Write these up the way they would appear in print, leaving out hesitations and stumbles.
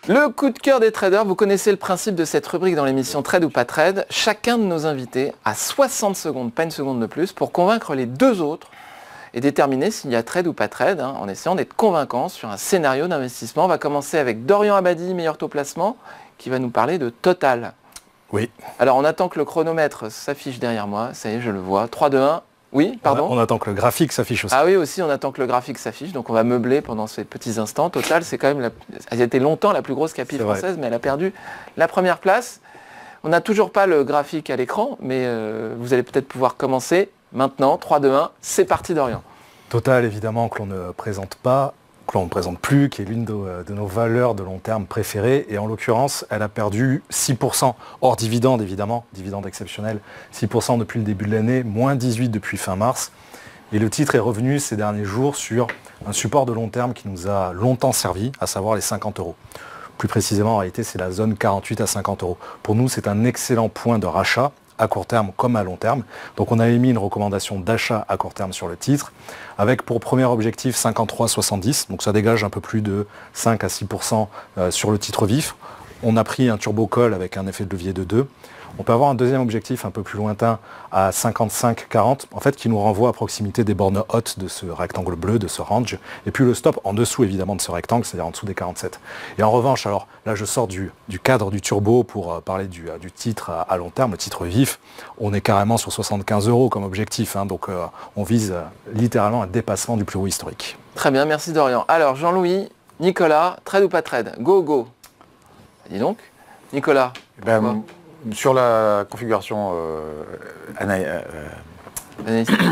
Le coup de cœur des traders, vous connaissez le principe de cette rubrique dans l'émission Trade ou pas Trade. Chacun de nos invités a 60 secondes, pas une seconde de plus, pour convaincre les deux autres et déterminer s'il y a trade ou pas trade, en essayant d'être convaincant sur un scénario d'investissement. On va commencer avec Dorian Abadi, meilleur taux placement, qui va nous parler de Total. Oui. Alors on attend que le chronomètre s'affiche derrière moi, ça y est, je le vois. 3, 2, 1. Oui, pardon. On attend que le graphique s'affiche aussi. Ah oui, aussi, on attend que le graphique s'affiche, donc on va meubler pendant ces petits instants. Total, c'est quand même, elle a été longtemps la plus grosse capi française, mais elle a perdu la première place. On n'a toujours pas le graphique à l'écran, mais vous allez peut-être pouvoir commencer maintenant. 3, 2, 1, c'est parti Dorian. Total, évidemment, que l'on ne présente pas, que l'on ne présente plus, qui est l'une de nos valeurs de long terme préférées. Et en l'occurrence, elle a perdu 6%, hors dividende évidemment, dividende exceptionnel, 6% depuis le début de l'année, moins 18% depuis fin mars. Et le titre est revenu ces derniers jours sur un support de long terme qui nous a longtemps servi, à savoir les 50 €. Plus précisément, en réalité, c'est la zone 48 à 50 €. Pour nous, c'est un excellent point de rachat, à court terme comme à long terme. Donc on a émis une recommandation d'achat à court terme sur le titre, avec pour premier objectif 53,70, donc ça dégage un peu plus de 5 à 6% sur le titre vif. On a pris un turbo call avec un effet de levier de 2. On peut avoir un deuxième objectif un peu plus lointain à 55,40, en fait qui nous renvoie à proximité des bornes hautes de ce rectangle bleu, de ce range, et puis le stop en dessous évidemment de ce rectangle, c'est-à-dire en dessous des 47. Et en revanche, alors là je sors du cadre du turbo pour parler du titre à long terme, le titre vif, on est carrément sur 75 € comme objectif, donc on vise littéralement un dépassement du plus haut historique. Très bien, merci Dorian. Alors Jean-Louis, Nicolas, trade ou pas trade? Go, go. Dis donc, Nicolas. Sur la configuration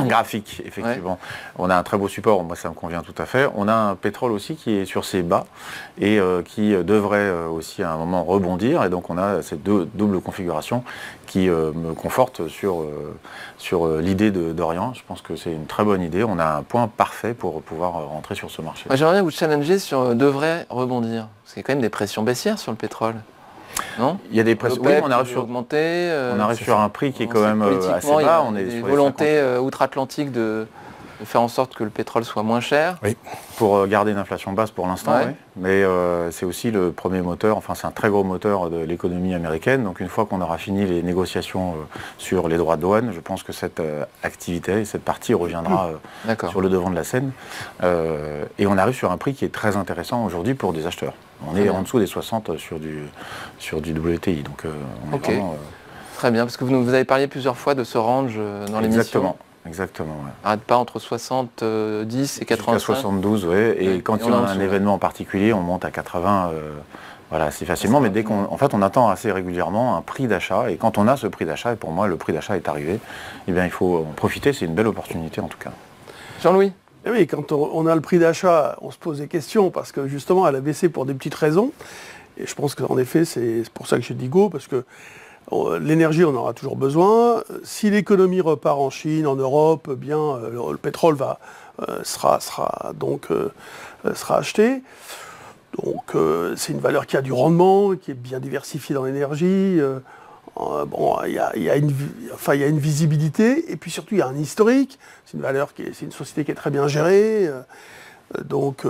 graphique, effectivement, on a un très beau support, moi ça me convient tout à fait. On a un pétrole aussi qui est sur ses bas et qui devrait aussi à un moment rebondir. Et donc on a cette double configuration qui me conforte sur l'idée d'Orient. Je pense que c'est une très bonne idée. On a un point parfait pour pouvoir rentrer sur ce marché. J'aimerais bien vous challenger sur devrait rebondir. Parce qu'il y a quand même des pressions baissières sur le pétrole. Non, il y a des pressions. Oui, on arrive sur un prix qui est quand même assez bas. On est des volontés outre-Atlantique de faire en sorte que le pétrole soit moins cher. Oui, pour garder une inflation basse pour l'instant, oui. Mais c'est aussi le premier moteur, enfin c'est un très gros moteur de l'économie américaine. Donc une fois qu'on aura fini les négociations sur les droits de douane, je pense que cette activité et cette partie reviendra sur le devant de la scène. Et on arrive sur un prix qui est très intéressant aujourd'hui pour des acheteurs. On est en dessous des 60 sur du WTI. Donc on est vraiment, très bien, parce que vous avez parlé plusieurs fois de ce range dans l'émission. Exactement. Ouais. Arrête pas entre 70 et 85. Jusqu'à 72, oui. Et quand il y a un événement en particulier, on monte à 80 voilà, assez facilement. Mais dès qu'on on attend assez régulièrement un prix d'achat. Et quand on a ce prix d'achat, et pour moi le prix d'achat est arrivé, eh bien il faut en profiter, c'est une belle opportunité en tout cas. Jean-Louis? Et oui, quand on a le prix d'achat, on se pose des questions parce que justement elle a baissé pour des petites raisons. Et je pense qu'en effet, c'est pour ça que j'ai dit go, parce que l'énergie, on aura toujours besoin. Si l'économie repart en Chine, en Europe, bien, le pétrole sera acheté. Donc c'est une valeur qui a du rendement, qui est bien diversifiée dans l'énergie. Il y a une visibilité, et puis surtout il y a un historique. C'est une société qui est très bien gérée. Donc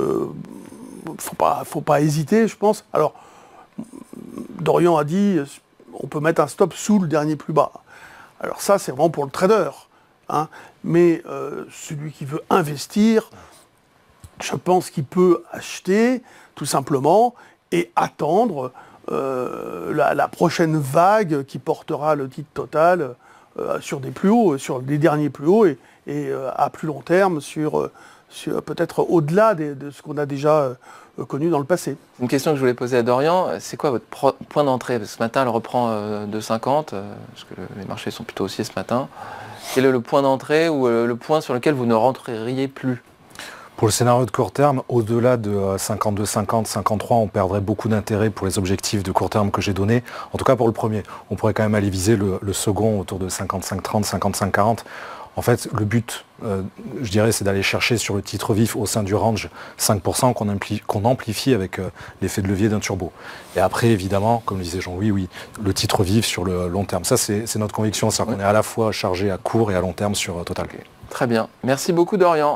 faut pas hésiter, je pense. Alors Dorian a dit on peut mettre un stop sous le dernier plus bas. Alors ça, c'est vraiment pour le trader. Mais celui qui veut investir, je pense qu'il peut acheter, tout simplement, et attendre la prochaine vague qui portera le titre Total sur des plus hauts, sur des derniers plus hauts, et à plus long terme, sur peut-être au-delà de ce qu'on a déjà connu dans le passé. Une question que je voulais poser à Dorian, c'est quoi votre point d'entrée? Parce que ce matin, elle reprend 2,50, parce que les marchés sont plutôt haussiers ce matin. Quel est le point d'entrée ou le point sur lequel vous ne rentreriez plus? Pour le scénario de court terme, au-delà de 52,50, 53, on perdrait beaucoup d'intérêt pour les objectifs de court terme que j'ai donnés. En tout cas pour le premier. On pourrait quand même aller viser le second autour de 55,30, 55,40. En fait, le but, je dirais, c'est d'aller chercher sur le titre vif au sein du range 5% qu'on amplifie avec l'effet de levier d'un turbo. Et après, évidemment, comme le disait Jean-Louis, oui, le titre vif sur le long terme. Ça, c'est notre conviction. C'est qu'on est à la fois chargé à court et à long terme sur Total. Très bien. Merci beaucoup, Dorian.